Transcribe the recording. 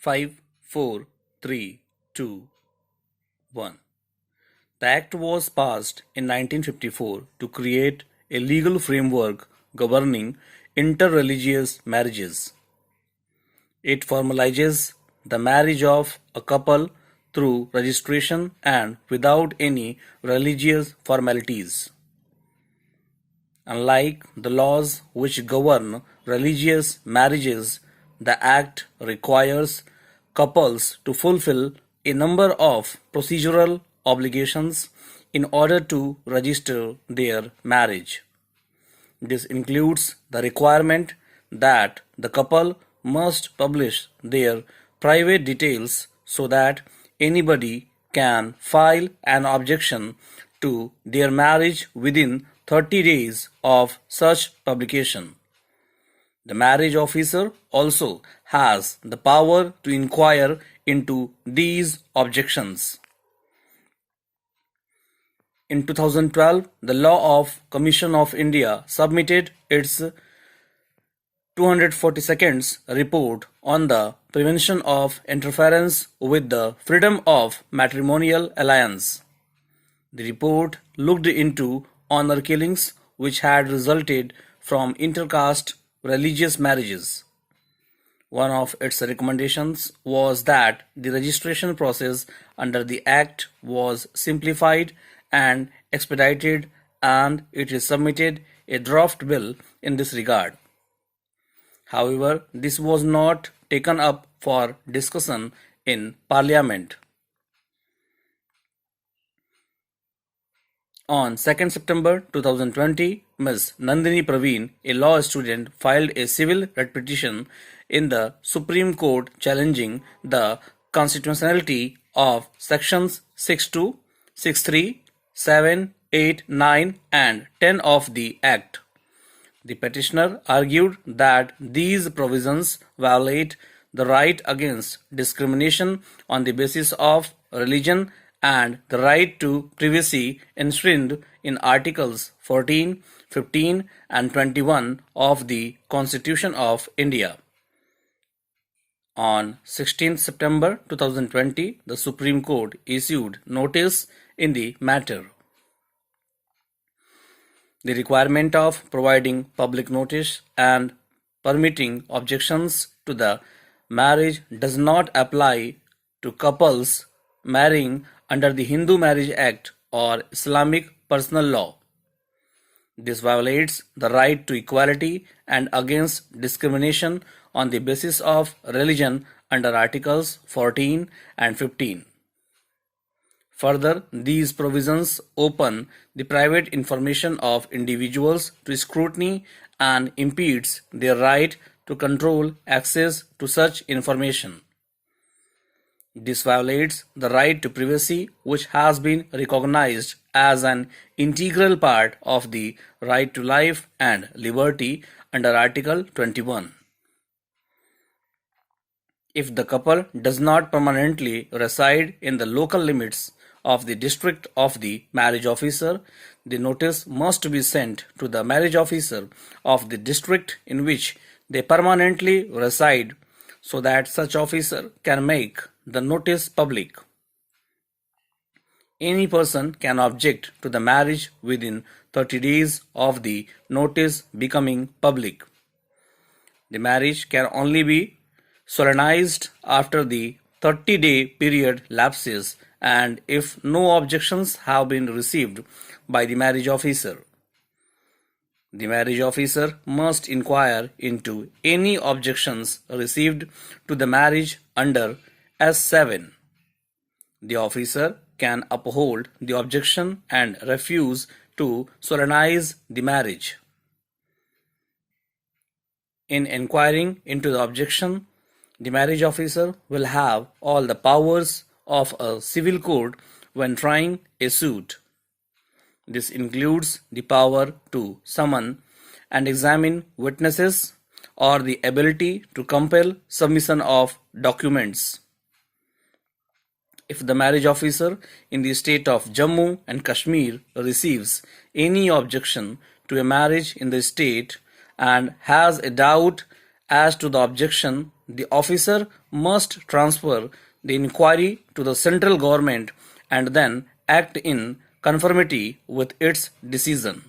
5, 4, 3, 2, 1. The Act was passed in 1954 to create a legal framework governing interreligious marriages. It formalizes the marriage of a couple through registration and without any religious formalities. Unlike the laws which govern religious marriages, the Act requires couples to fulfill a number of procedural obligations in order to register their marriage. This includes the requirement that the couple must publish their private details so that anybody can file an objection to their marriage within 30 days of such publication. The marriage officer also has the power to inquire into these objections. In 2012, the Law of Commission of India submitted its 242nd report on the prevention of interference with the freedom of matrimonial alliance. The report looked into honor killings which had resulted from intercaste religious marriages. One of its recommendations was that the registration process under the Act was simplified and expedited, and it is submitted a draft bill in this regard. However, this was not taken up for discussion in Parliament. On 2nd September 2020, Ms. Nandini Praveen, a law student, filed a civil writ petition in the Supreme Court challenging the constitutionality of Sections 62, 63, 7, 8, 9 and 10 of the Act. The petitioner argued that these provisions violate the right against discrimination on the basis of religion and the right to privacy enshrined in Articles 14, 15 and 21 of the Constitution of India. On 16th September 2020, the Supreme Court issued notice in the matter. The requirement of providing public notice and permitting objections to the marriage does not apply to couples marrying under the Hindu Marriage Act or Islamic personal law. This violates the right to equality and against discrimination on the basis of religion under Articles 14 and 15. Further, these provisions open the private information of individuals to scrutiny and impedes their right to control access to such information. This violates the right to privacy, which has been recognized as an integral part of the right to life and liberty under Article 21. If the couple does not permanently reside in the local limits of the district of the marriage officer, the notice must be sent to the marriage officer of the district in which they permanently reside so that such officer can make the notice public. Any person can object to the marriage within 30 days of the notice becoming public. The marriage can only be solemnized after the 30-day period lapses and if no objections have been received by the marriage officer. The marriage officer must inquire into any objections received to the marriage under S7. The officer can uphold the objection and refuse to solemnize the marriage. In inquiring into the objection, the marriage officer will have all the powers of a civil court when trying a suit. This includes the power to summon and examine witnesses or the ability to compel submission of documents. If the marriage officer in the state of Jammu and Kashmir receives any objection to a marriage in the state and has a doubt As to the objection, the officer must transfer the inquiry to the central government and then act in conformity with its decision.